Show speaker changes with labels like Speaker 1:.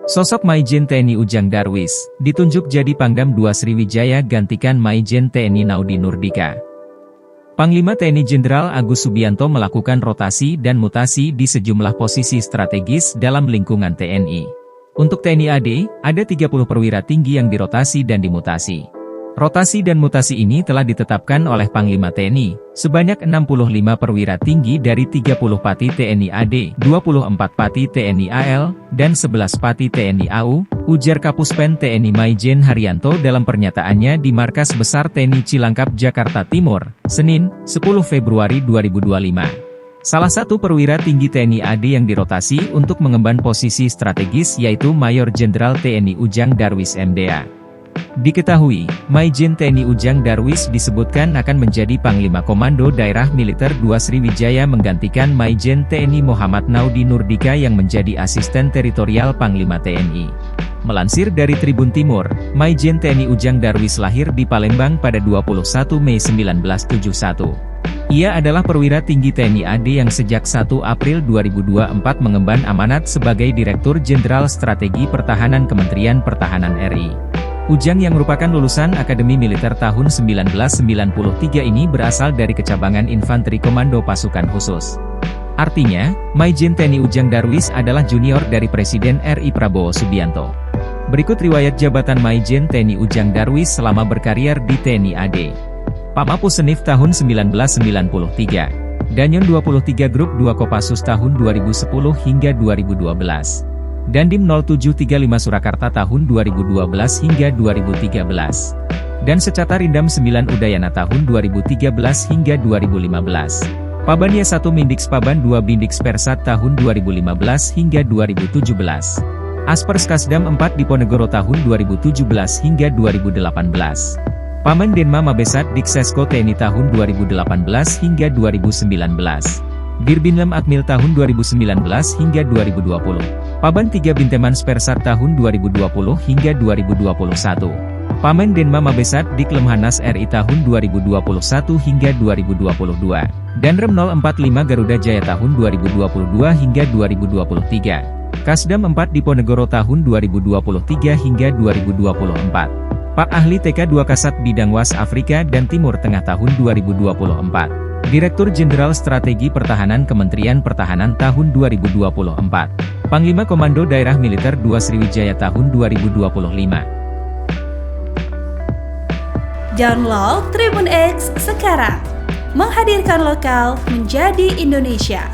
Speaker 1: Sosok Maijen TNI Ujang Darwis, ditunjuk jadi Pangdam II Sriwijaya gantikan Maijen TNI Naudi Nurdika. Panglima TNI Jenderal Agus Subianto melakukan rotasi dan mutasi di sejumlah posisi strategis dalam lingkungan TNI. Untuk TNI AD, ada 30 perwira tinggi yang dirotasi dan dimutasi. Rotasi dan mutasi ini telah ditetapkan oleh Panglima TNI, sebanyak 65 perwira tinggi dari 30 Pati TNI AD, 24 Pati TNI AL, dan 11 Pati TNI AU, ujar Kapuspen TNI Maijen Haryanto dalam pernyataannya di Markas Besar TNI Cilangkap, Jakarta Timur, Senin, 10 Februari 2025. Salah satu perwira tinggi TNI AD yang dirotasi untuk mengemban posisi strategis yaitu Mayor Jenderal TNI Ujang Darwis MDA. Diketahui, Maijen TNI Ujang Darwis disebutkan akan menjadi Panglima Komando Daerah Militer II Sriwijaya menggantikan Maijen TNI Muhammad Naudi Nurdika yang menjadi Asisten Teritorial Panglima TNI. Melansir dari Tribun Timur, Maijen TNI Ujang Darwis lahir di Palembang pada 21 Mei 1971. Ia adalah perwira tinggi TNI AD yang sejak 1 April 2024 mengemban amanat sebagai Direktur Jenderal Strategi Pertahanan Kementerian Pertahanan RI. Ujang yang merupakan lulusan Akademi Militer tahun 1993 ini berasal dari Kecabangan Infanteri Komando Pasukan Khusus. Artinya, Maijen TNI Ujang Darwis adalah junior dari Presiden RI Prabowo Subianto. Berikut riwayat jabatan Maijen TNI Ujang Darwis selama berkarier di TNI AD. Pamapus Senif tahun 1993. Danyon 23 Grup 2 Kopassus tahun 2010 hingga 2012. Dandim 0735 Surakarta tahun 2012 hingga 2013. Dan Secata Rindam 9 Udayana tahun 2013 hingga 2015. Pabania 1 Mindiks Paban 2 Bindiks Persat tahun 2015 hingga 2017. Aspers Kasdam 4 Diponegoro tahun 2017 hingga 2018. Paman Denma Mabesat Diksesko TNI tahun 2018 hingga 2019. Dirbinlem Akmil tahun 2019 hingga 2020. Paban 3 Bintemans Persat tahun 2020 hingga 2021. Paman Denma Mabesat Diklemhanas RI tahun 2021 hingga 2022. Dan Rem 045 Garuda Jaya tahun 2022 hingga 2023. Kasdam 4 Diponegoro tahun 2023 hingga 2024. Pak Ahli TK 2 Kasat Bidang Was Afrika dan Timur Tengah tahun 2024. Direktur Jenderal Strategi Pertahanan Kementerian Pertahanan tahun 2024. Panglima Komando Daerah Militer II Sriwijaya tahun 2025.
Speaker 2: Download Tribun X sekarang. Menghadirkan lokal menjadi Indonesia.